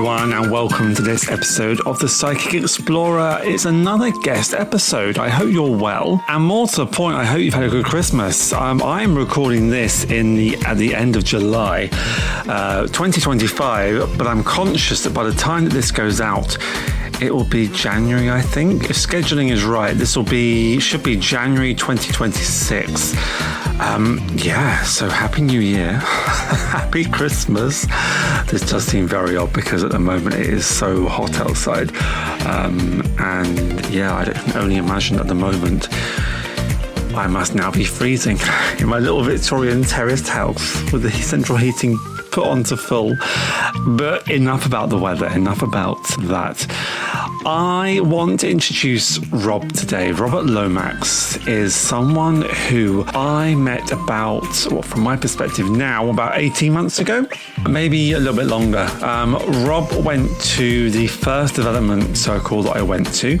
everyone, and welcome to this episode of the Psychic Explorer. It's another guest episode. I hope you're well, and more to the point, I hope you've had a good Christmas. I'm recording this at the end of July 2025, but I'm conscious that by the time that this goes out, it will be January, I think. If scheduling is right, should be January 2026. So Happy New Year. Happy Christmas. This does seem very odd because at the moment it is so hot outside. I can only imagine at the moment I must now be freezing in my little Victorian terraced house with the central heating put on to full. But enough about the weather, enough about that. I want to introduce Rob today. Robert Lomax is someone who I met from my perspective now, about 18 months ago, maybe a little bit longer. Rob went to the first development circle that I went to.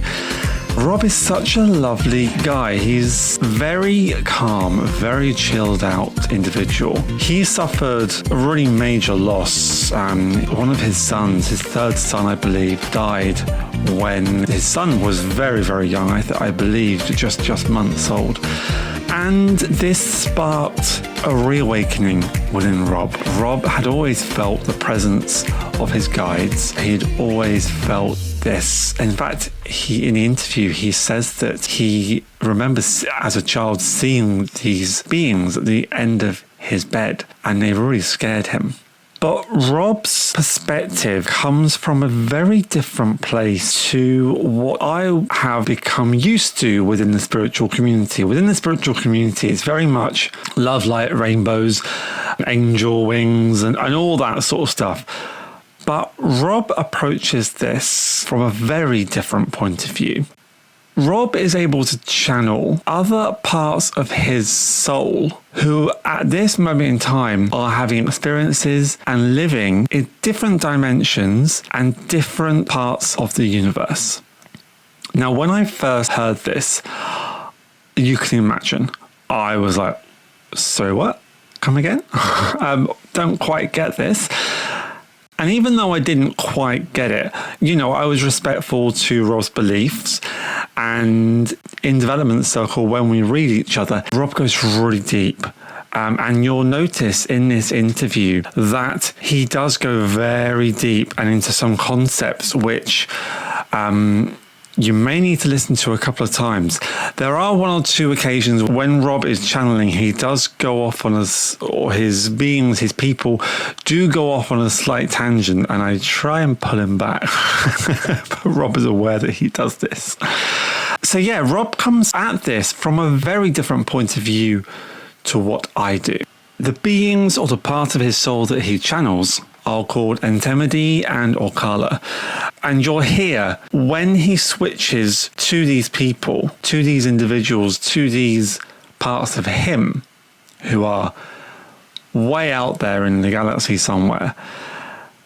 Rob is such a lovely guy. He's very calm, very chilled out individual. He suffered a really major loss. One of his sons, his third son, I believe, died when his son was very, very young. I believe just months old. And this sparked a reawakening within Rob. Rob had always felt the presence of his guides. He'd always felt this. In fact, in the interview, he says that he remembers as a child seeing these beings at the end of his bed, and they really scared him. But Rob's perspective comes from a very different place to what I have become used to within the spiritual community. Within the spiritual community, it's very much love, light, rainbows, angel wings, and all that sort of stuff. But Rob approaches this from a very different point of view. Rob is able to channel other parts of his soul who at this moment in time are having experiences and living in different dimensions and different parts of the universe. Now, when I first heard this, you can imagine, I was like, so what? Come again? Don't quite get this. And even though I didn't quite get it, I was respectful to Rob's beliefs. And in Development Circle, when we read each other, Rob goes really deep. And you'll notice in this interview that he does go very deep and into some concepts which you may need to listen to a couple of times. There are one or two occasions when Rob is channeling, he does go off on his beings, his people do go off on a slight tangent, and I try and pull him back. But Rob is aware that he does this. So yeah, Rob comes at this from a very different point of view to what I do. The beings or the part of his soul that he channels are called Antemidae and Orlaka. And you'll hear when he switches to these people, to these individuals, to these parts of him who are way out there in the galaxy somewhere,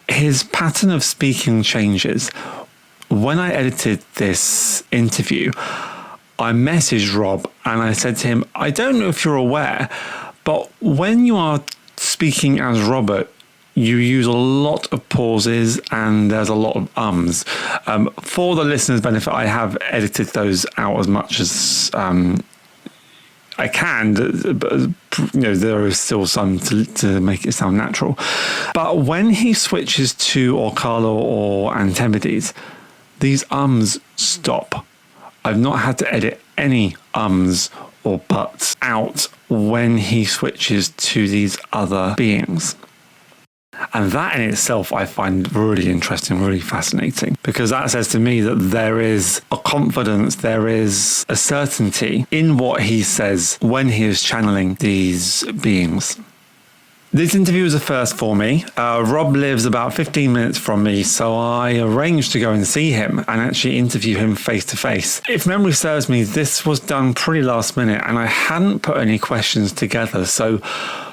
his pattern of speaking changes. When I edited this interview, I messaged Rob and I said to him, I don't know if you're aware, but when you are speaking as Robert, you use a lot of pauses and there's a lot of ums. For the listeners' benefit, I have edited those out as much as I can, but there is still some to make it sound natural. But when he switches to Orlaka or Antemidae, these ums stop. I've not had to edit any ums or buts out when he switches to these other beings. And that in itself I find really interesting, really fascinating, because that says to me that there is a confidence, there is a certainty in what he says when he is channeling these beings. This interview is a first for me. Rob lives about 15 minutes from me, so I arranged to go and see him and actually interview him face to face. If memory serves me, this was done pretty last minute and I hadn't put any questions together. So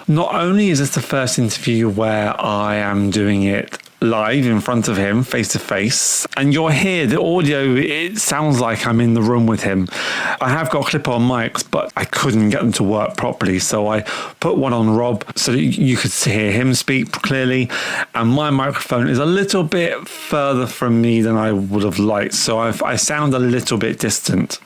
not only is this the first interview where I am doing it live in front of him, face to face. And you'll hear the audio, it sounds like I'm in the room with him. I have got clip-on mics, but I couldn't get them to work properly. So I put one on Rob so that you could hear him speak clearly. And my microphone is a little bit further from me than I would have liked. So I sound a little bit distant.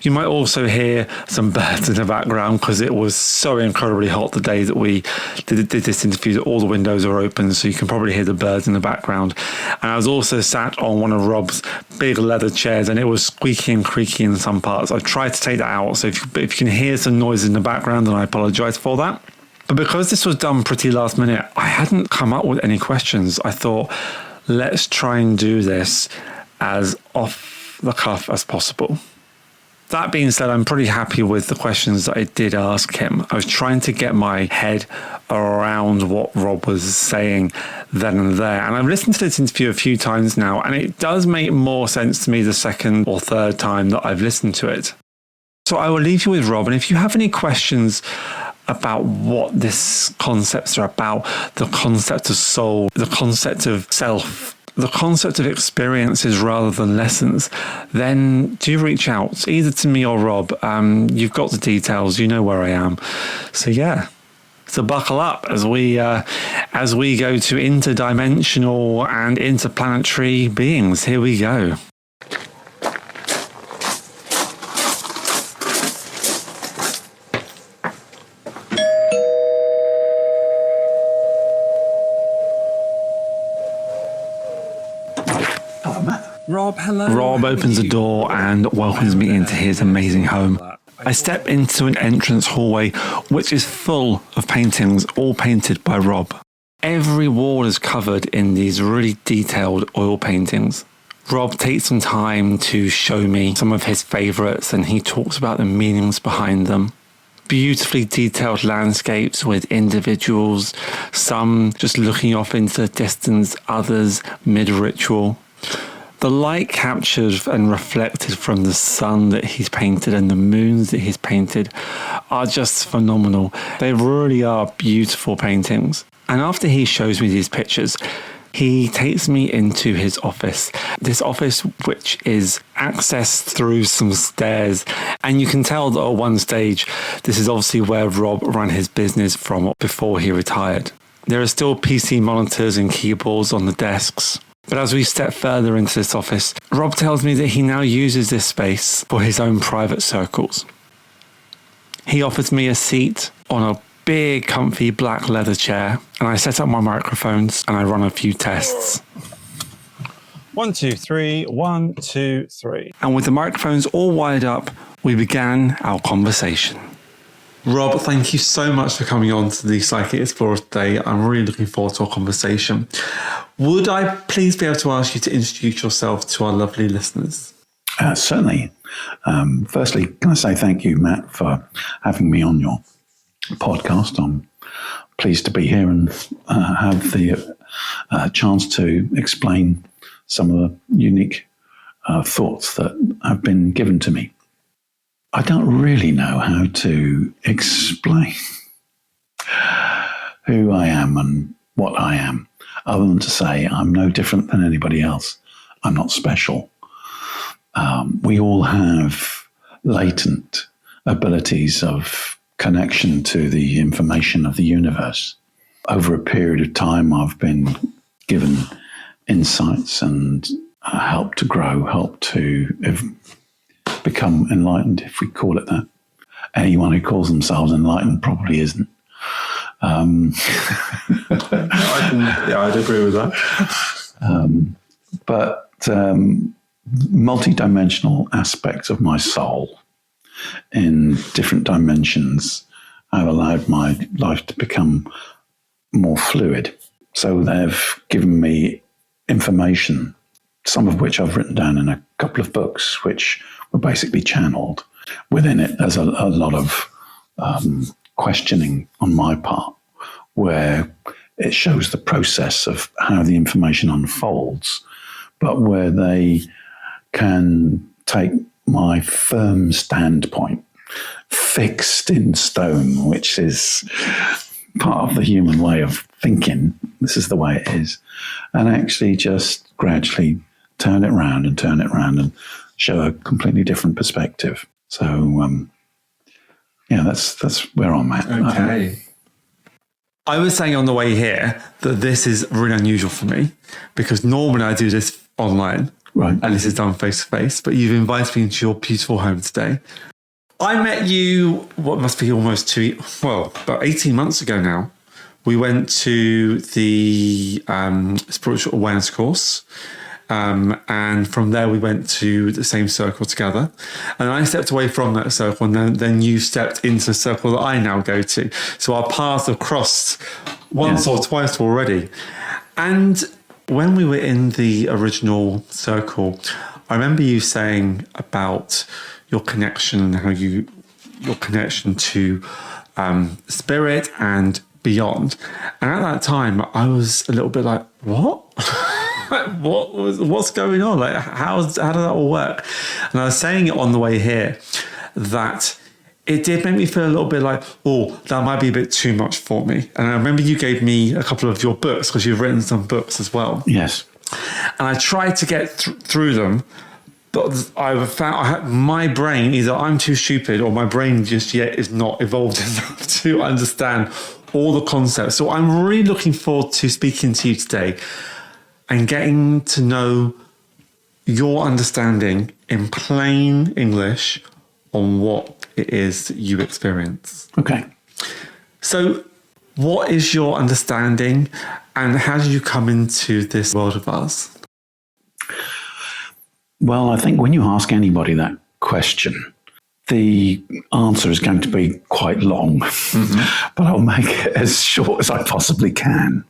You might also hear some birds in the background because it was so incredibly hot the day that we did this interview that all the windows are open, so you can probably hear the birds in the background. And I was also sat on one of Rob's big leather chairs and it was squeaky and creaky in some parts. I tried to take that out, so if you can hear some noise in the background, then I apologise for that. But because this was done pretty last minute, I hadn't come up with any questions. I thought, let's try and do this as off the cuff as possible. That being said, I'm pretty happy with the questions that I did ask him. I was trying to get my head around what Rob was saying then and there. And I've listened to this interview a few times now, and it does make more sense to me the second or third time that I've listened to it. So I will leave you with Rob. And if you have any questions about what this concepts are about, the concept of soul, the concept of self, the concept of experiences rather than lessons, then do reach out either to me or Rob. You've got the details, you know where I am. So yeah, so buckle up as we go to interdimensional and interplanetary beings. Here we go. Rob, hello. Rob opens the door and welcomes me into his amazing home. I step into an entrance hallway which is full of paintings, all painted by Rob. Every wall is covered in these really detailed oil paintings. Rob takes some time to show me some of his favourites and he talks about the meanings behind them. Beautifully detailed landscapes with individuals, some just looking off into the distance, others mid-ritual. The light captured and reflected from the sun that he's painted and the moons that he's painted are just phenomenal. They really are beautiful paintings. And after he shows me these pictures, he takes me into his office. This office which is accessed through some stairs. And you can tell that at one stage, this is obviously where Rob ran his business from before he retired. There are still PC monitors and keyboards on the desks. But as we step further into this office, Rob tells me that he now uses this space for his own private circles. He offers me a seat on a big, comfy black leather chair, and I set up my microphones and I run a few tests. 1, 2, 3, 1, 2, 3. And with the microphones all wired up, we began our conversation. Rob, thank you so much for coming on to the Psychic Explorer today. I'm really looking forward to our conversation. Would I please be able to ask you to introduce yourself to our lovely listeners? Certainly. Firstly, can I say thank you, Matt, for having me on your podcast. I'm pleased to be here and have the chance to explain some of the unique thoughts that have been given to me. I don't really know how to explain who I am and what I am, other than to say I'm no different than anybody else. I'm not special. We all have latent abilities of connection to the information of the universe. Over a period of time, I've been given insights and helped to grow, helped to become enlightened, if we call it that. Anyone who calls themselves enlightened probably isn't. I'd agree with that. But multidimensional aspects of my soul in different dimensions have allowed my life to become more fluid. So they've given me information, some of which I've written down in a couple of books, which were basically channeled. Within it, there's a lot of questioning on my part, where it shows the process of how the information unfolds, but where they can take my firm standpoint, fixed in stone, which is part of the human way of thinking. This is the way it is. And actually just gradually turn it around and show a completely different perspective. So, that's where I'm at. Okay. I was saying on the way here that this is really unusual for me because normally I do this online. Right. And this is done face to face, but you've invited me into your beautiful home today. I met you, what must be almost about 18 months ago now. We went to the spiritual awareness course. And from there, we went to the same circle together. And I stepped away from that circle, and then you stepped into the circle that I now go to. So our paths have crossed once or twice already. And when we were in the original circle, I remember you saying about your connection, your connection to spirit and beyond. And at that time, I was a little bit like, what? What's going on? Like, how does that all work? And I was saying it on the way here that it did make me feel a little bit like, oh, that might be a bit too much for me. And I remember you gave me a couple of your books because you've written some books as well. Yes. And I tried to get through them, but I found my brain, either I'm too stupid or my brain just yet is not evolved enough to understand all the concepts. So I'm really looking forward to speaking to you today and getting to know your understanding in plain English on what it is that you experience. Okay. So what is your understanding and how did you come into this world of ours? Well, I think when you ask anybody that question, the answer is going to be quite long, but I'll make it as short as I possibly can.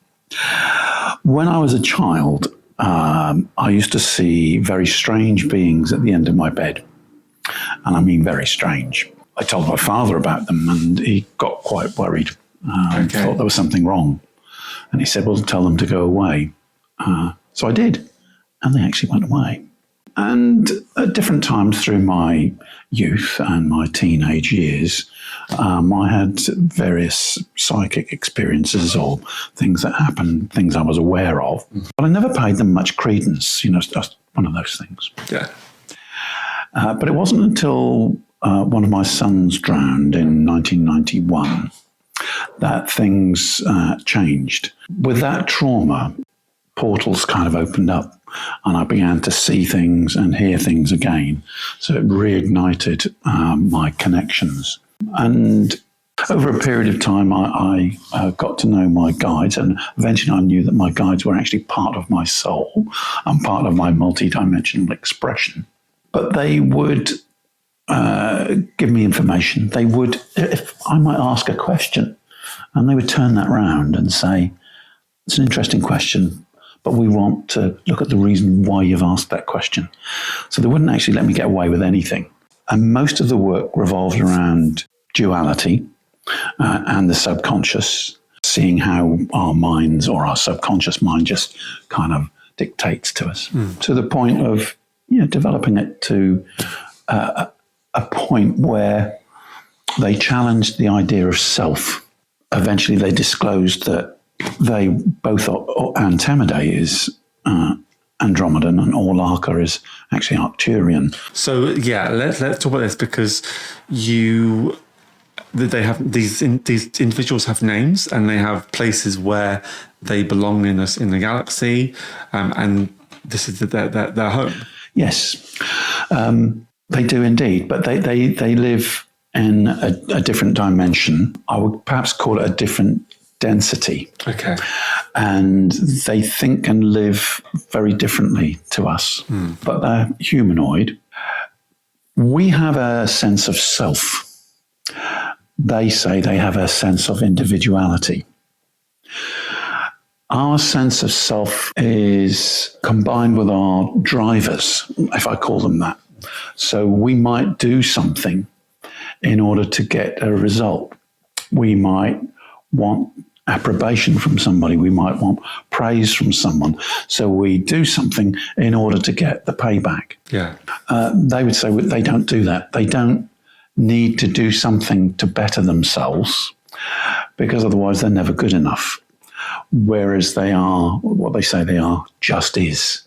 When I was a child, I used to see very strange beings at the end of my bed. And I mean very strange. I told my father about them and he got quite worried. Thought there was something wrong. And he said, well, tell them to go away. So I did. And they actually went away. And at different times through my youth and my teenage years, I had various psychic experiences or things that happened, things I was aware of. But I never paid them much credence. It's just one of those things. Yeah. But it wasn't until one of my sons drowned in 1991 that things changed. With that trauma, portals kind of opened up and I began to see things and hear things again. So it reignited my connections. And over a period of time, I got to know my guides, and eventually I knew that my guides were actually part of my soul and part of my multidimensional expression. But they would give me information. They would, if I might ask a question, and they would turn that around and say, it's an interesting question, but we want to look at the reason why you've asked that question. So they wouldn't actually let me get away with anything. And most of the work revolved around duality and the subconscious, seeing how our minds or our subconscious mind just kind of dictates to us, to the point of developing it to a point where they challenged the idea of self. Eventually they disclosed that they both are, Antemidae is Andromedan and Orlaka is actually Arcturian. So let's talk about this because they have these individuals have names and they have places where they belong in the galaxy, and this is their home. Yes, they do indeed, but they live in a different dimension. I would perhaps call it a different density. Okay. And they think and live very differently to us, but they're humanoid. We have a sense of self. They say they have a sense of individuality. Our sense of self is combined with our drivers, if I call them that. So we might do something in order to get a result. We might want approbation from somebody. We might want praise from someone. So we do something in order to get the payback. Yeah. They would say they don't do that. They don't need to do something to better themselves because otherwise they're never good enough. Whereas they are what they say they are, just is.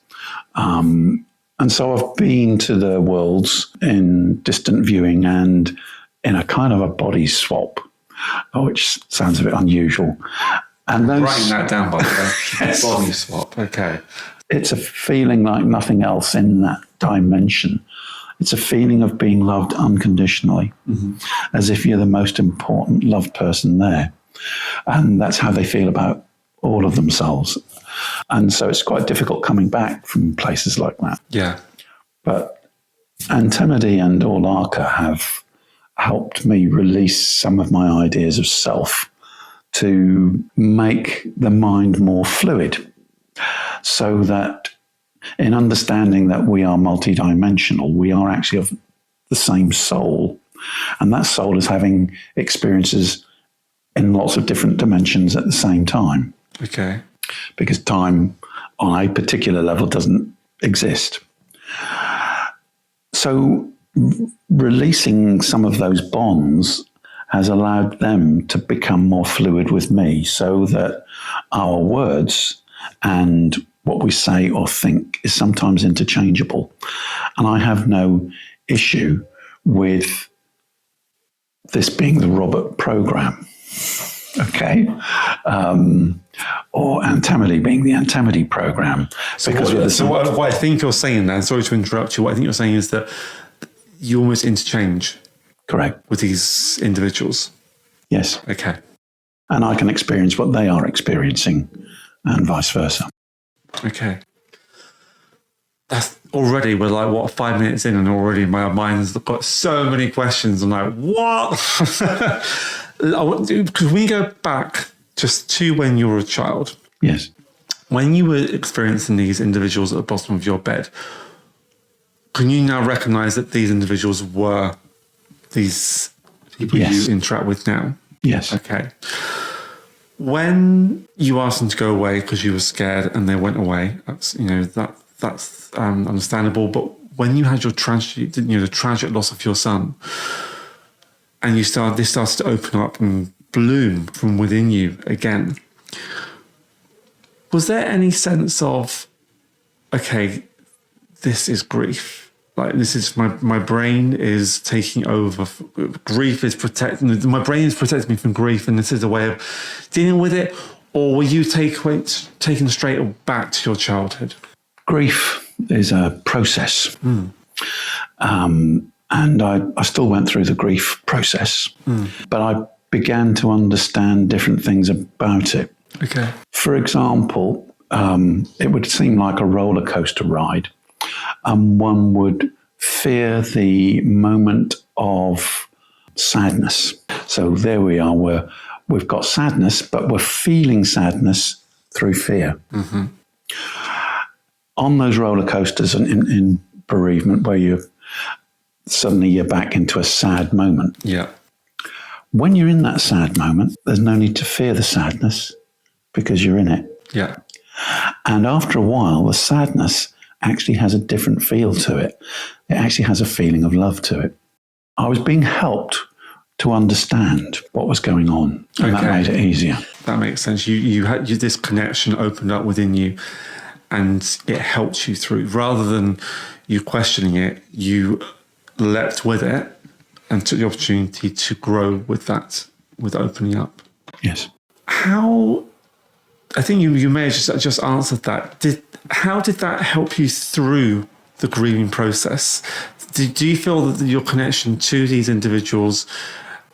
And so I've been to the worlds in distant viewing and in a kind of a body swap, which sounds a bit unusual. And those, writing that down, by the way. Yes. Body swap. Okay. It's a feeling like nothing else in that dimension. It's a feeling of being loved unconditionally, as if you're the most important loved person there. And that's how they feel about all of themselves. And so it's quite difficult coming back from places like that. Yeah. But Antemidae and Orlaka have helped me release some of my ideas of self to make the mind more fluid, so that in understanding that we are multidimensional, we are actually of the same soul. And that soul is having experiences in lots of different dimensions at the same time. Okay. Because time on a particular level doesn't exist. So releasing some of those bonds has allowed them to become more fluid with me, so that our words and what we say or think is sometimes interchangeable. And I have no issue with this being the Robert program, okay? Or Antemidae being the Antemidae program. What I think you're saying then, sorry to interrupt you, what I think you're saying is that you almost interchange. Correct. With these individuals. Yes. Okay. And I can experience what they are experiencing and vice versa. Okay. That's already, we're like, what, 5 minutes in, and already my mind's got so many questions. I'm like, what? Because we go back just to when you were a child. Yes. When you were experiencing these individuals at the bottom of your bed, can you now recognize that these individuals were these people you interact with now? Yes. Okay. When you asked them to go away because you were scared and they went away, that's understandable. But when you had your tragedy, the tragic loss of your son, and this started to open up and bloom from within you again, was there any sense of, okay, this is grief? Like, this is my brain is taking over. Grief is protecting. My brain is protecting me from grief, and this is a way of dealing with it. Or were you taken straight back to your childhood? Grief is a process, and I still went through the grief process, but I began to understand different things about it. Okay. For example, it would seem like a roller coaster ride. And one would fear the moment of sadness. So there we are, we've got sadness, but we're feeling sadness through fear. Mm-hmm. On those roller coasters in bereavement, where you're back into a sad moment. Yeah. When you're in that sad moment, there's no need to fear the sadness because you're in it. Yeah. And after a while, the sadness actually has a different feel to it. It actually has a feeling of love to it. I was being helped to understand what was going on, and that made it easier. That makes sense. You had this connection opened up within you, and it helped you through. Rather than you questioning it, you leapt with it and took the opportunity to grow with that, with opening up. Yes. How? I think you may have just answered that. How did that help you through the grieving process? Do you feel that your connection to these individuals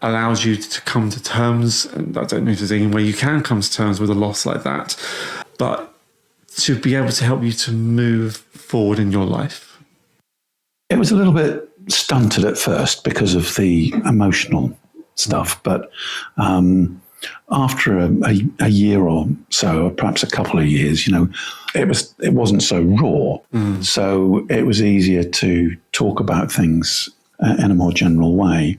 allows you to come to terms, and I don't know if there's any way you can come to terms with a loss like that, but to be able to help you to move forward in your life? It was a little bit stunted at first because of the emotional stuff, but after a year or so, or perhaps a couple of years, it wasn't so raw. So it was easier to talk about things in a more general way.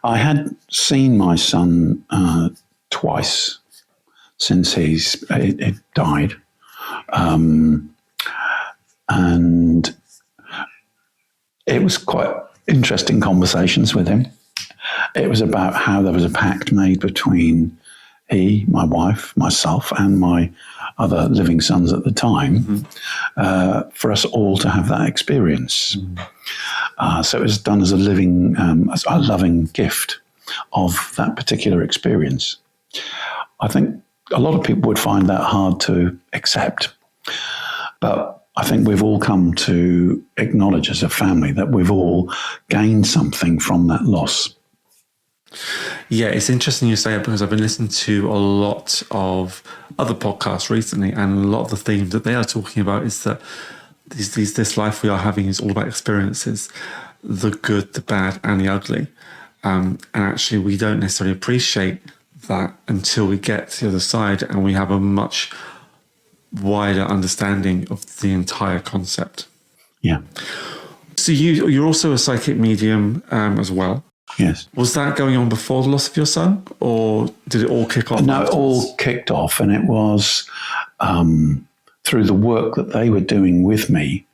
I had seen my son twice since he died. And it was quite interesting conversations with him. It was about how there was a pact made between he, my wife, myself, and my other living sons at the time, for us all to have that experience. So it was done as a living, as a loving gift of that particular experience. I think a lot of people would find that hard to accept, but I think we've all come to acknowledge as a family that we've all gained something from that loss. Yeah, it's interesting you say it, because I've been listening to a lot of other podcasts recently, and a lot of the themes that they are talking about is that this life we are having is all about experiences, the good, the bad, and the ugly. And actually, we don't necessarily appreciate that until we get to the other side and we have a much wider understanding of the entire concept. Yeah. So you're also a psychic medium as well. Yes. Was that going on before the loss of your son, or did it all kick off? No, afterwards? it all kicked off, and it was through the work that they were doing with me,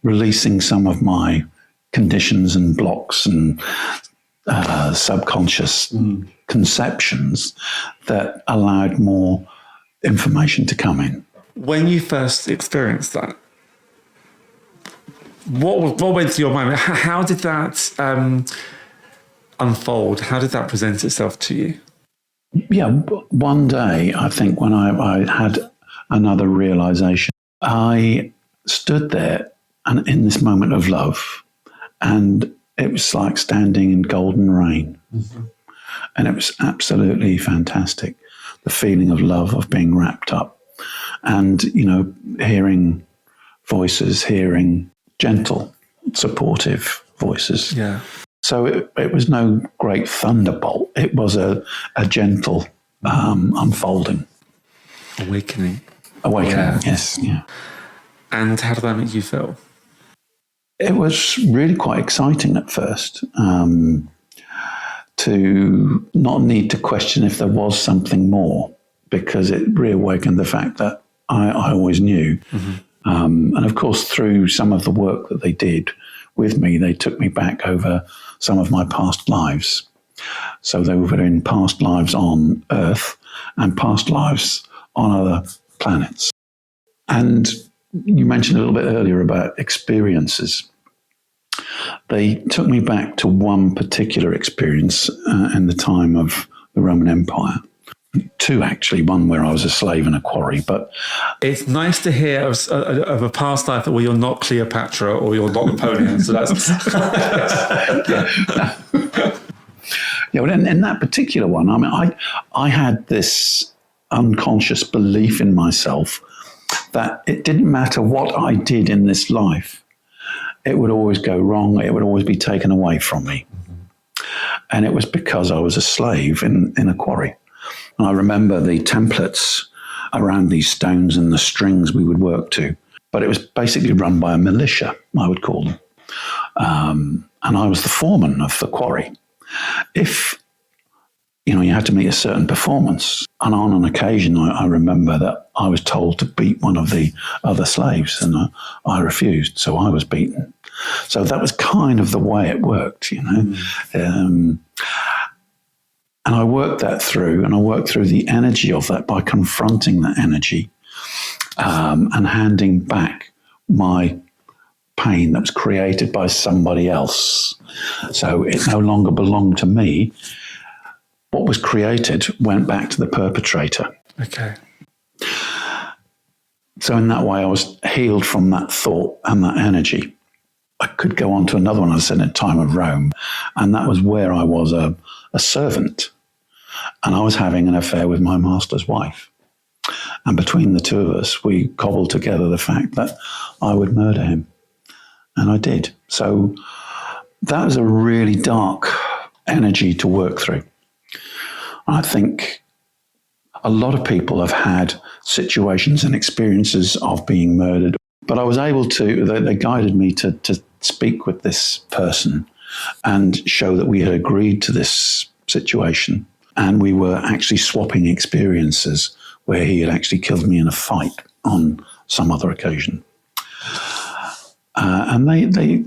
releasing some of my conditions and blocks and subconscious conceptions that allowed more information to come in. When you first experienced that, what went through your mind? How did that unfold? How did that present itself to you? Yeah, one day, I think when I had another realization, I stood there and in this moment of love, and it was like standing in golden rain. And it was absolutely fantastic. The feeling of love, of being wrapped up, and, hearing voices, hearing gentle, supportive voices. Yeah. So it was no great thunderbolt. It was a gentle unfolding. Awakening. Yeah. Yes, yeah. And how did that make you feel? It was really quite exciting at first, to not need to question if there was something more, because it reawakened the fact that I always knew. And of course, through some of the work that they did with me, they took me back over some of my past lives. So they were in past lives on Earth and past lives on other planets. And you mentioned a little bit earlier about experiences. They took me back to one particular experience in the time of the Roman Empire. Two, actually. One where I was a slave in a quarry. But it's nice to hear of a past life where you're not Cleopatra or you're not Napoleon. So that's yeah. Well, in that particular one, I had this unconscious belief in myself that it didn't matter what I did in this life, it would always go wrong. It would always be taken away from me. And it was because I was a slave in a quarry. And I remember the templates around these stones and the strings we would work to. But it was basically run by a militia, I would call them. And I was the foreman of the quarry. If, you had to meet a certain performance, and on an occasion, I remember that I was told to beat one of the other slaves, and I refused, so I was beaten. So that was kind of the way it worked, And I worked that through, and I worked through the energy of that by confronting that energy and handing back my pain that was created by somebody else. So it no longer belonged to me. What was created went back to the perpetrator. okay. So in that way, I was healed from that thought and that energy. I could go on to another one I said in time of Rome, and that was where I was a servant. And I was having an affair with my master's wife. And between the two of us, we cobbled together the fact that I would murder him. And I did. So that was a really dark energy to work through. I think a lot of people have had situations and experiences of being murdered. But I was able to, they guided me to speak with this person and show that we had agreed to this situation. And we were actually swapping experiences where he had actually killed me in a fight on some other occasion. And they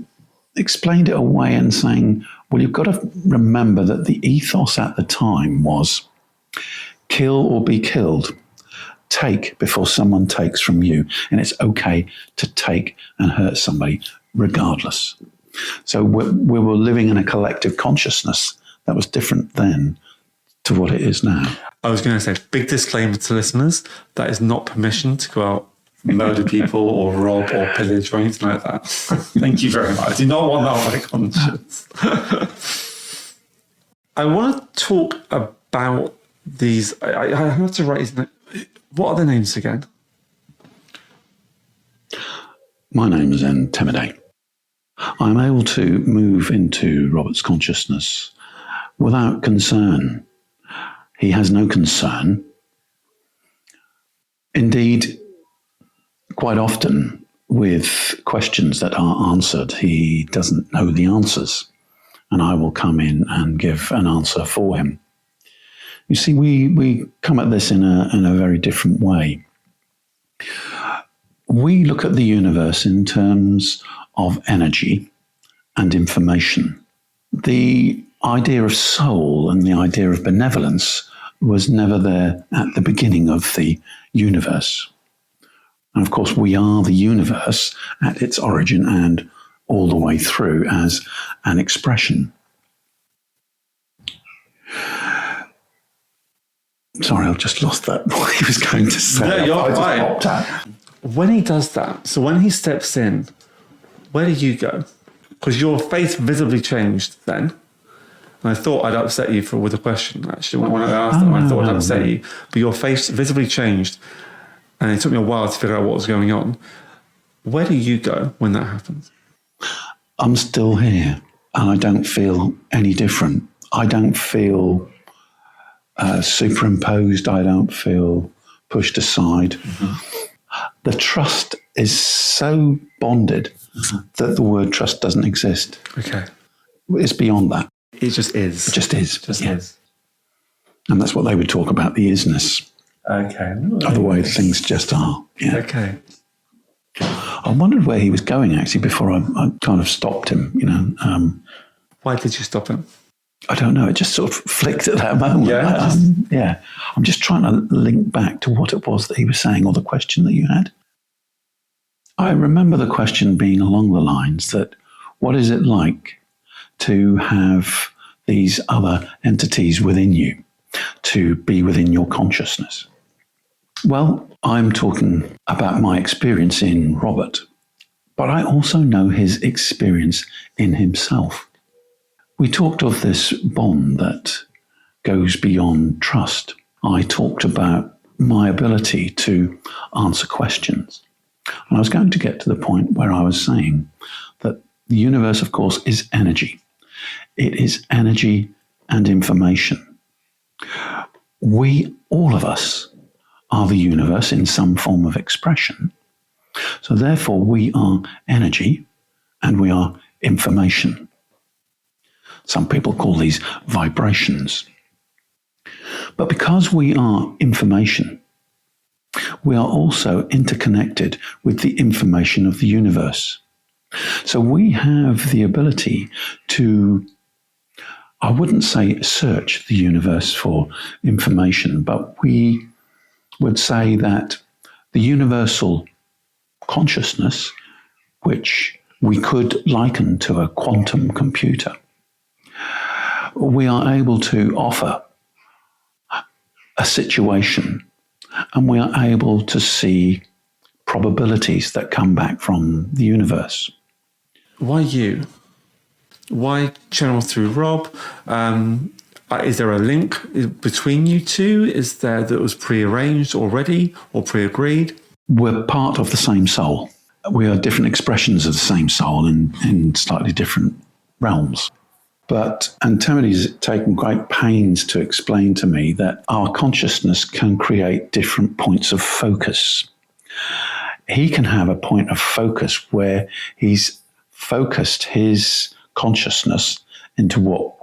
explained it away and saying, well, you've got to remember that the ethos at the time was kill or be killed. Take before someone takes from you. And it's okay to take and hurt somebody regardless. So we were living in a collective consciousness that was different then to what it is now. I was going to say, big disclaimer to listeners, that is not permission to go out murder people or rob or pillage or anything like that. Thank you very much. I do not want that on my conscience. I want to talk about these. I have to write his name. What are the names again? My name is Antemidae. I'm able to move into Robert's consciousness without concern. He has no concern. Indeed, quite often with questions that are answered, he doesn't know the answers, and I will come in and give an answer for him. You see, we come at this in a very different way. We look at the universe in terms of energy and information. The idea of soul and the idea of benevolence was never there at the beginning of the universe. And of course, we are the universe at its origin and all the way through as an expression. Sorry, I've just lost that. What he was going to say. No, you're fine. When he does that, so when he steps in, where do you go? Because your face visibly changed then. And I thought I'd upset you with a question, actually. When I asked them, I thought I'd upset you. But your face visibly changed. And it took me a while to figure out what was going on. Where do you go when that happens? I'm still here, and I don't feel any different. I don't feel superimposed. I don't feel pushed aside. Mm-hmm. The trust is so bonded that the word trust doesn't exist. Okay. It's beyond that. It just is. It just is. Just is. And that's what they would talk about, the isness. Okay. Of the way things just are. Yeah. Okay. I wondered where he was going, actually, before I kind of stopped him, Why did you stop him? I don't know. It just sort of flicked at that moment. Yeah. I'm just trying to link back to what it was that he was saying, or the question that you had. I remember the question being along the lines that, what is it like to have these other entities within you, to be within your consciousness? Well, I'm talking about my experience in Robert, but I also know his experience in himself. We talked of this bond that goes beyond trust. I talked about my ability to answer questions. And I was going to get to the point where I was saying that the universe, of course, is energy. It is energy and information. We, all of us, are the universe in some form of expression. So therefore, we are energy and we are information. Some people call these vibrations. But because we are information, we are also interconnected with the information of the universe. So we have the ability to, I wouldn't say search the universe for information, but we would say that the universal consciousness, which we could liken to a quantum computer, we are able to offer a situation, and we are able to see probabilities that come back from the universe. Why you? Why channel through Rob? Is there a link between you two? Is there that was prearranged already or pre-agreed? We're part of the same soul. We are different expressions of the same soul in slightly different realms. But Antemidae has taken great pains to explain to me that our consciousness can create different points of focus. He can have a point of focus where he's focused his consciousness into what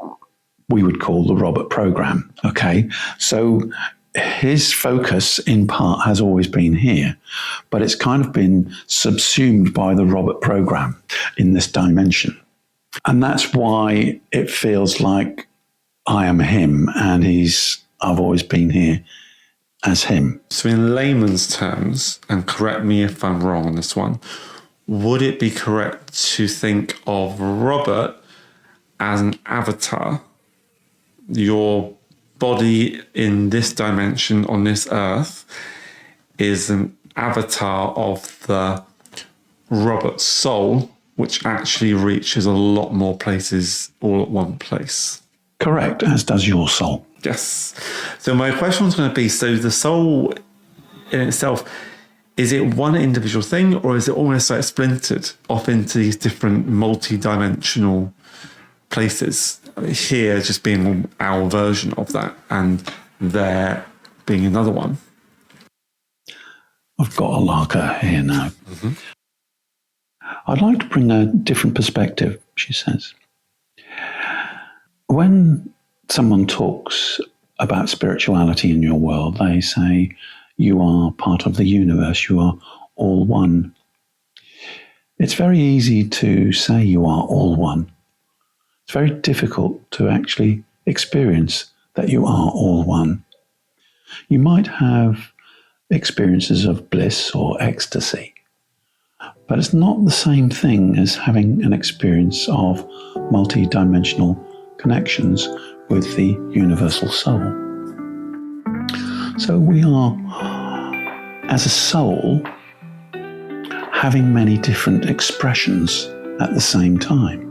we would call the Robert program. Okay, so his focus in part has always been here, but it's kind of been subsumed by the Robert program in this dimension. And that's why it feels like I am him and he's I've always been here as him. So in layman's terms, and correct me if I'm wrong on this one, would it be correct to think of Robert as an avatar? Your body in this dimension on this earth is an avatar of the Robert soul, which actually reaches a lot more places all at one place. Correct, as does your soul. Yes. So my question was going to be, so the soul in itself, is it one individual thing, or is it almost like splintered off into these different multi-dimensional places? Here just being our version of that, and there being another one. I've got Orlaka here now. Mm-hmm. I'd like to bring a different perspective, she says. When someone talks about spirituality in your world, they say you are part of the universe, you are all one. It's very easy to say you are all one. It's very difficult to actually experience that you are all one. You might have experiences of bliss or ecstasy, but it's not the same thing as having an experience of multi-dimensional connections with the universal soul. So we are, as a soul, having many different expressions at the same time.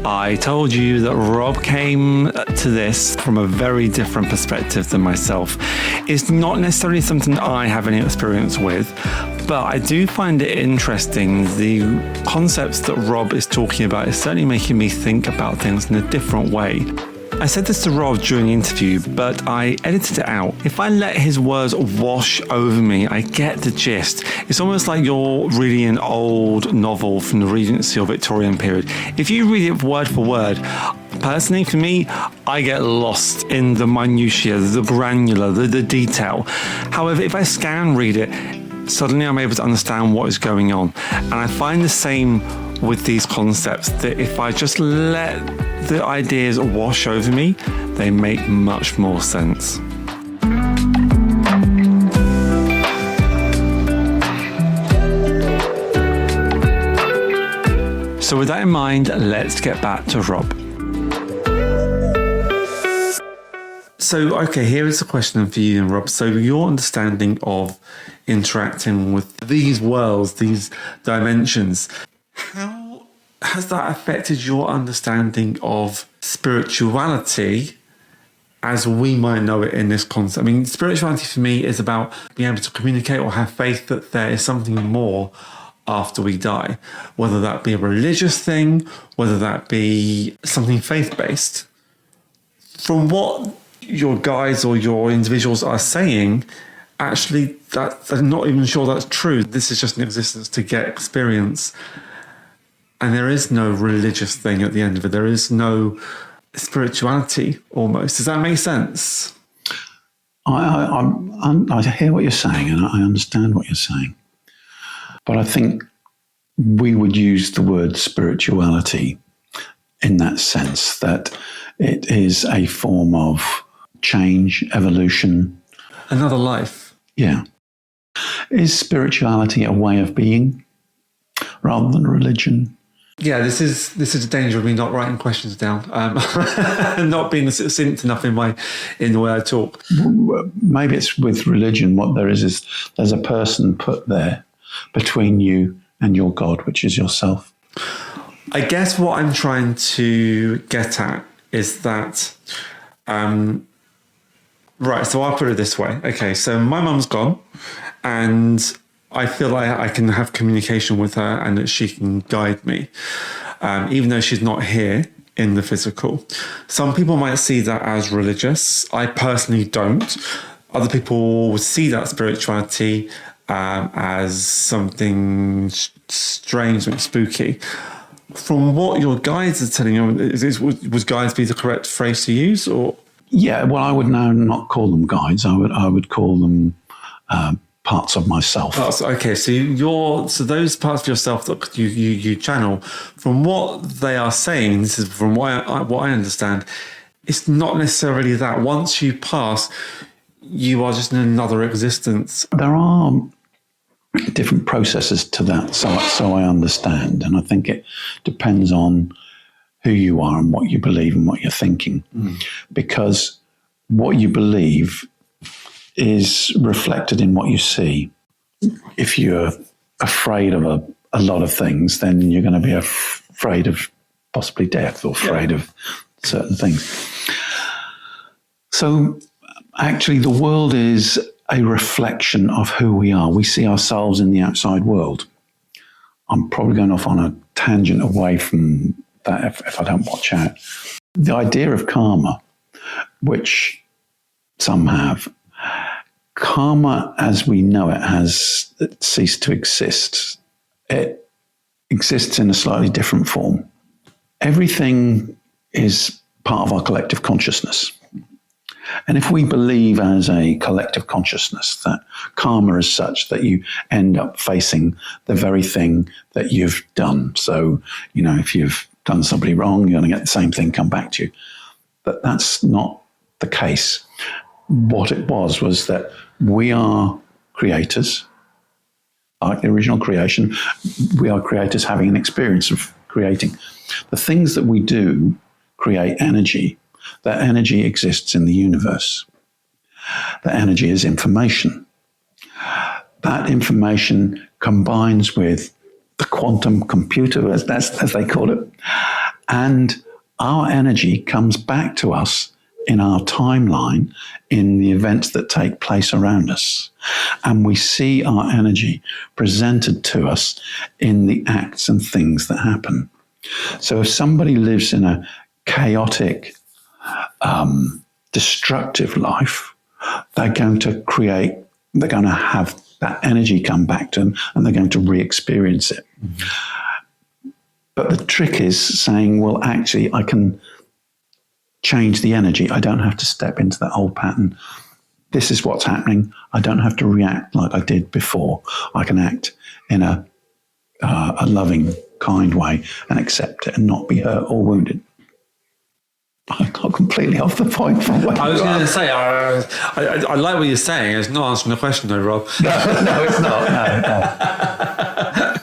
I told you that Rob came to this from a very different perspective than myself. It's not necessarily something I have any experience with, but I do find it interesting. The concepts that Rob is talking about is certainly making me think about things in a different way. I said this to Rob during the interview, but I edited it out. If I let his words wash over me, I get the gist. It's almost like you're reading an old novel from the Regency or Victorian period. If you read it word for word, personally for me, I get lost in the minutiae, the granular, the detail. However, if I scan read it, suddenly I'm able to understand what is going on. And I find the same with these concepts, that if I just let the ideas wash over me, they make much more sense. So with that in mind, let's get back to Rob. So, okay, here is a question for you and Rob. So your understanding of interacting with these worlds, these dimensions, how has that affected your understanding of spirituality as we might know it in this concept? I mean, spirituality for me is about being able to communicate or have faith that there is something more after we die, whether that be a religious thing, whether that be something faith-based. From what your guides or your individuals are saying, actually, I'm not even sure that's true. This is just an existence to get experience. And there is no religious thing at the end of it. There is no spirituality, almost. Does that make sense? I hear what you're saying, and I understand what you're saying. But I think we would use the word spirituality in that sense, that it is a form of change, evolution. Another life. Yeah. Is spirituality a way of being rather than religion? Yeah, this is the danger of me not writing questions down, not being succinct enough in the way I talk. Maybe it's with religion. What there is there's a person put there between you and your God, which is yourself. I guess what I'm trying to get at is that, right, so I'll put it this way. Okay, so my mum's gone, and I feel like I can have communication with her and that she can guide me, even though she's not here in the physical. Some people might see that as religious. I personally don't. Other people would see that spirituality as something strange and spooky. From what your guides are telling you, would guides be the correct phrase to use? Or yeah, well, I would now not call them guides. I would call them parts of myself. Okay, so those parts of yourself that you channel, from what they are saying, this is from what I understand, it's not necessarily that. Once you pass, you are just in another existence. There are different processes to that, so I understand, and I think it depends on who you are and what you believe and what you're thinking, because what you believe is reflected in what you see. If you're afraid of a lot of things, then you're going to be afraid of possibly death or afraid of certain things. So actually the world is a reflection of who we are. We see ourselves in the outside world. I'm probably going off on a tangent away from that if I don't watch out. The idea of karma, which some have, karma as we know it has ceased to exist. It exists in a slightly different form. Everything is part of our collective consciousness. And if we believe as a collective consciousness that karma is such that you end up facing the very thing that you've done. So, if you've done somebody wrong, you're going to get the same thing come back to you. But that's not the case. What it was that we are creators, like the original creation. We are creators having an experience of creating. The things that we do create energy. That energy exists in the universe. That energy is information. That information combines with the quantum computer, as they call it, and our energy comes back to us in our timeline in the events that take place around us. And we see our energy presented to us in the acts and things that happen. So if somebody lives in a chaotic, destructive life, they're going to have that energy come back to them and they're going to re-experience it. Mm-hmm. But the trick is saying, well, actually, I can change the energy. I don't have to step into that old pattern. This is what's happening. I don't have to react like I did before. I can act in a loving, kind way and accept it and not be hurt or wounded. I got completely off the point from what I was going to say, I like what you're saying. It's not answering the question, though, Rob. No, it's not.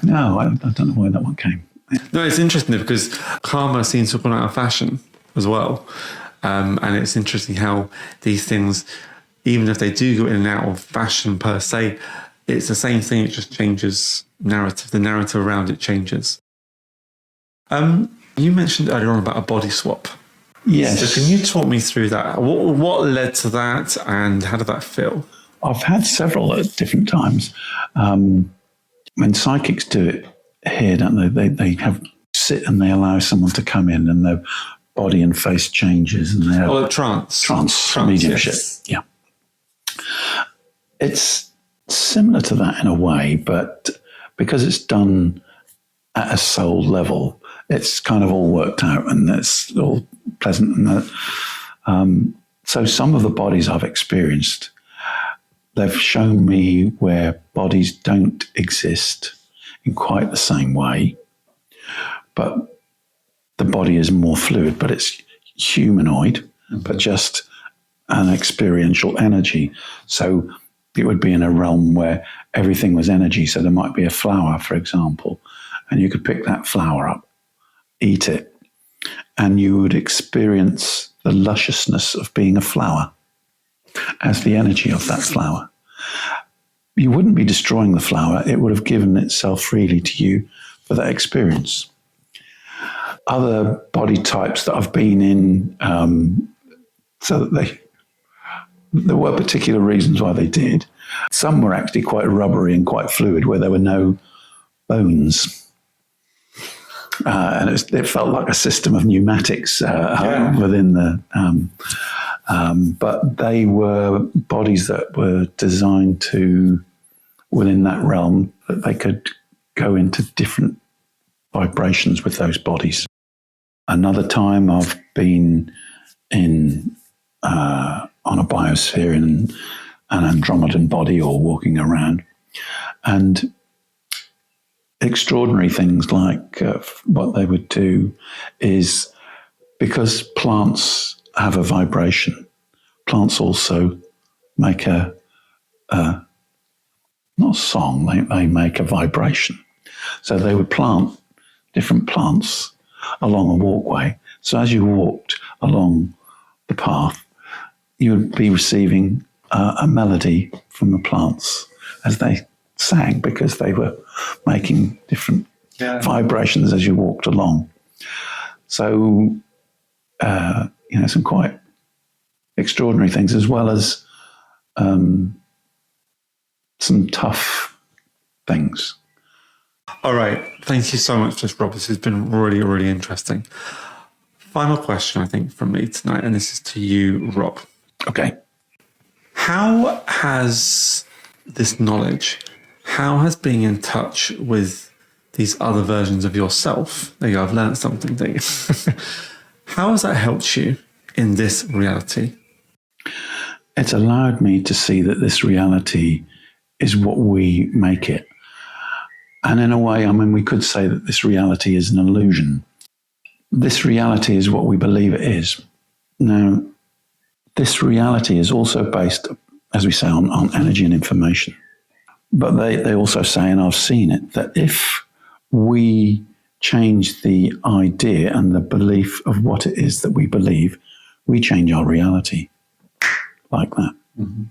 No, I don't know where that one came. No, it's interesting because karma seems to have gone out of fashion as well. And it's interesting how these things, even if they do go in and out of fashion per se, it's the same thing. It just changes narrative. The narrative around it changes. You mentioned earlier on about a body swap. Yes. So can you talk me through that? What led to that and how did that feel? I've had several at different times. When psychics do it here, don't they? They have sit and they allow someone to come in and their body and face changes. And they have trance mediumship. Yes. Yeah. It's similar to that in a way, but because it's done at a soul level, it's kind of all worked out and it's all pleasant. And so some of the bodies I've experienced, they've shown me where bodies don't exist in quite the same way, but the body is more fluid, but it's humanoid, but just an experiential energy. So it would be in a realm where everything was energy. So there might be a flower, for example, and you could pick that flower up, eat it, and you would experience the lusciousness of being a flower as the energy of that flower. You wouldn't be destroying the flower. It would have given itself freely to you for that experience. Other body types that I've been in, so that there were particular reasons why they did. Some were actually quite rubbery and quite fluid, where there were no bones. And it felt like a system of pneumatics within the... but they were bodies that were designed to, within that realm, that they could go into different vibrations with those bodies. Another time I've been in on a biosphere an Andromedan body or walking around. And extraordinary things like what they would do is, because plants have a vibration, plants also make not a song, they make a vibration. So they would plant different plants along a walkway. So as you walked along the path, you would be receiving a melody from the plants as they sang, because they were making different vibrations as you walked along. So, some quite extraordinary things, as well as some tough things. All right. Thank you so much for this, Rob. This has been really, really interesting. Final question, I think, from me tonight, and this is to you, Rob. Okay. How has this knowledge, how has being in touch with these other versions of yourself, there you go, I've learned something, there you go. How has that helped you in this reality? It's allowed me to see that this reality is what we make it. And in a way, we could say that this reality is an illusion. This reality is what we believe it is. Now, this reality is also based, as we say, on energy and information. But they also say, and I've seen it, that if we change the idea and the belief of what it is that we believe, we change our reality like that. Mm-hmm.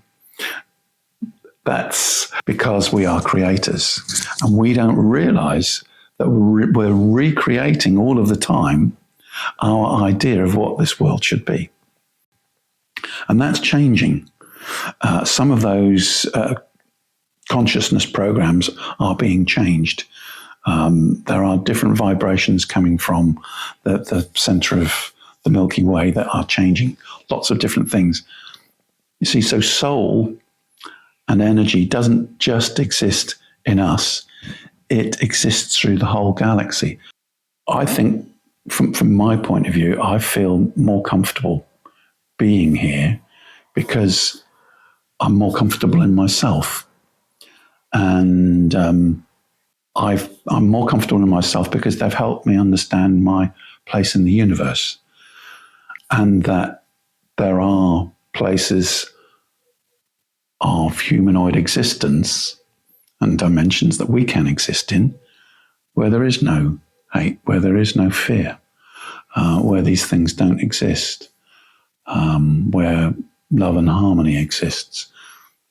That's because we are creators, and we don't realize that we're recreating all of the time our idea of what this world should be. And that's changing. Some of those consciousness programs are being changed. There are different vibrations coming from the center of the Milky Way that are changing lots of different things. You see, so soul and energy doesn't just exist in us, it exists through the whole galaxy. I think from my point of view, I feel more comfortable being here because I'm more comfortable in myself. And I'm more comfortable in myself because they've helped me understand my place in the universe, and that there are places of humanoid existence and dimensions that we can exist in where there is no hate, where there is no fear, where these things don't exist, where love and harmony exists.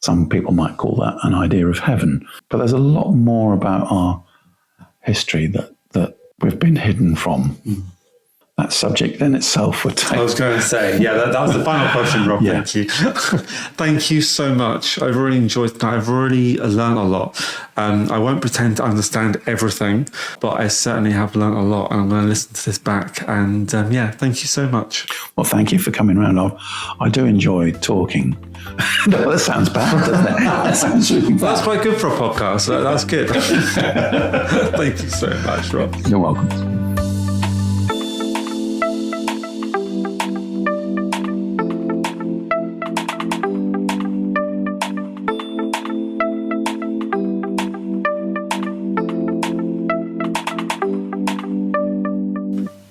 Some people might call that an idea of heaven. But there's a lot more about our history that we've been hidden from. Mm. That subject in itself would take... I was going to say, that was the final question, Rob. Yeah. Thank you. Thank you so much. I've really enjoyed that. I've really learned a lot. I won't pretend to understand everything, but I certainly have learned a lot, and I'm going to listen to this back. And thank you so much. Well, thank you for coming around. I do enjoy talking. No, that sounds bad, doesn't it? That sounds really bad. That's quite good for a podcast. That's good. Thank you so much, Rob. You're welcome.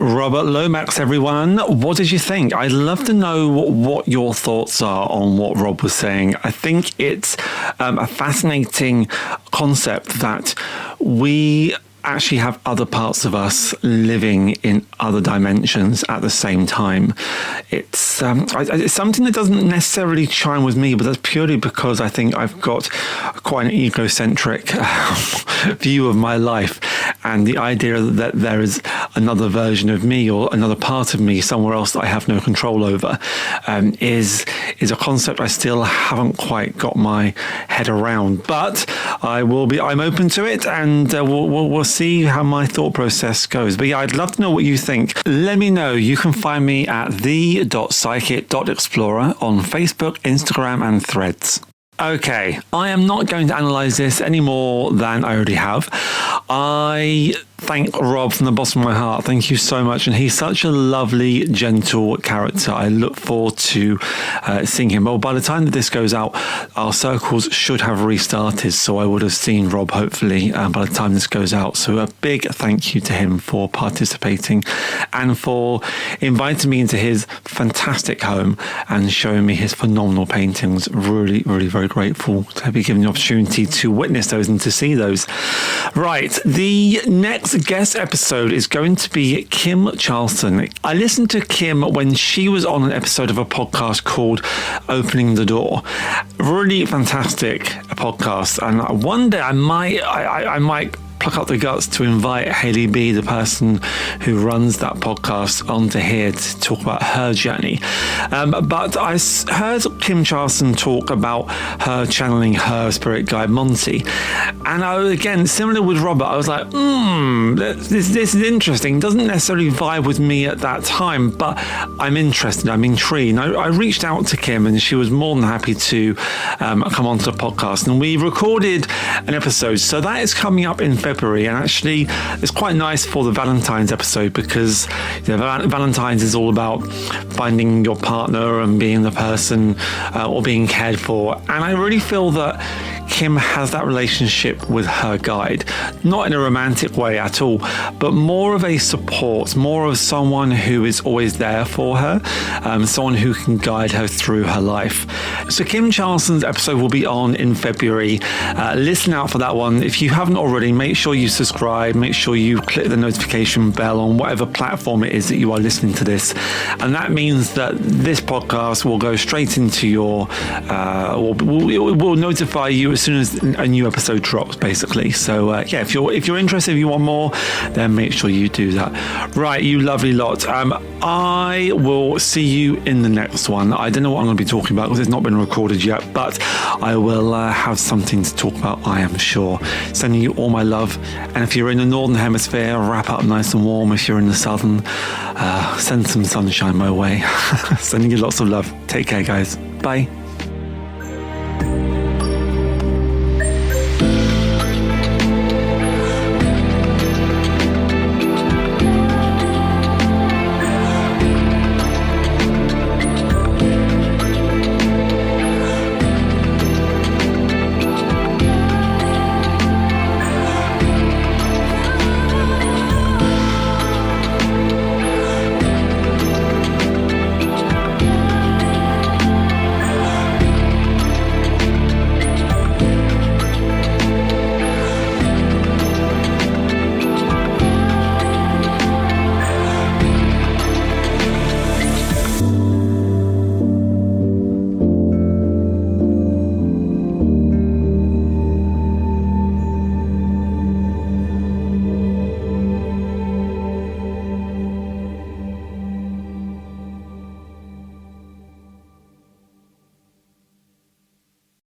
Robert Lomax, everyone. What did you think? I'd love to know what your thoughts are on what Rob was saying. I think it's a fascinating concept that we actually have other parts of us living in other dimensions at the same time. It's something that doesn't necessarily chime with me, but that's purely because I think I've got quite an egocentric view of my life, and the idea that there is another version of me or another part of me somewhere else that I have no control over is a concept I still haven't quite got my head around. But I'm open to it, and we'll see how my thought process goes. But I'd love to know what you think. Let me know. You can find me at the.psychic.explorer on Facebook, Instagram, and Threads. Okay, I am not going to analyse this any more than I already have. I thank Rob from the bottom of my heart. Thank you so much. And he's such a lovely, gentle character. I look forward to seeing him. Well, by the time that this goes out, our circles should have restarted. So I would have seen Rob, hopefully, by the time this goes out. So a big thank you to him for participating and for inviting me into his fantastic home and showing me his phenomenal paintings. Really, really very grateful to be given the opportunity to witness those and to see those. Right, the next guest episode is going to be Kim Charleston. I listened to Kim when she was on an episode of a podcast called Opening the Door. Really fantastic podcast, and one day I might pluck up the guts to invite Hayley B, the person who runs that podcast, onto here to talk about her journey. But I heard Kim Charleston talk about her channeling her spirit guide Monty. And again, similar with Robert, I was like, this is interesting. Doesn't necessarily vibe with me at that time, but I'm interested, I'm intrigued. I reached out to Kim and she was more than happy to come onto the podcast. And we recorded an episode. So that is coming up in February, and actually it's quite nice for the Valentine's episode because Valentine's is all about finding your partner and being the person or being cared for, and I really feel that Kim has that relationship with her guide, not in a romantic way at all, but more of a support, more of someone who is always there for her, someone who can guide her through her life. So Kim Charleston's episode will be on in February. Listen out for that one. If you haven't already, make sure you subscribe, make sure you click the notification bell on whatever platform it is that you are listening to this. And that means that this podcast will go straight into your, will notify you as soon as a new episode drops, basically. So if you're interested, if you want more, then make sure you do that. Right, you lovely lot. I will see you in the next one. I don't know what I'm going to be talking about because it's not been recorded yet, but I will have something to talk about, I am sure. Sending you all my love, and if you're in the northern hemisphere, wrap up nice and warm. If you're in the southern, send some sunshine my way. Sending you lots of love. Take care, guys. Bye.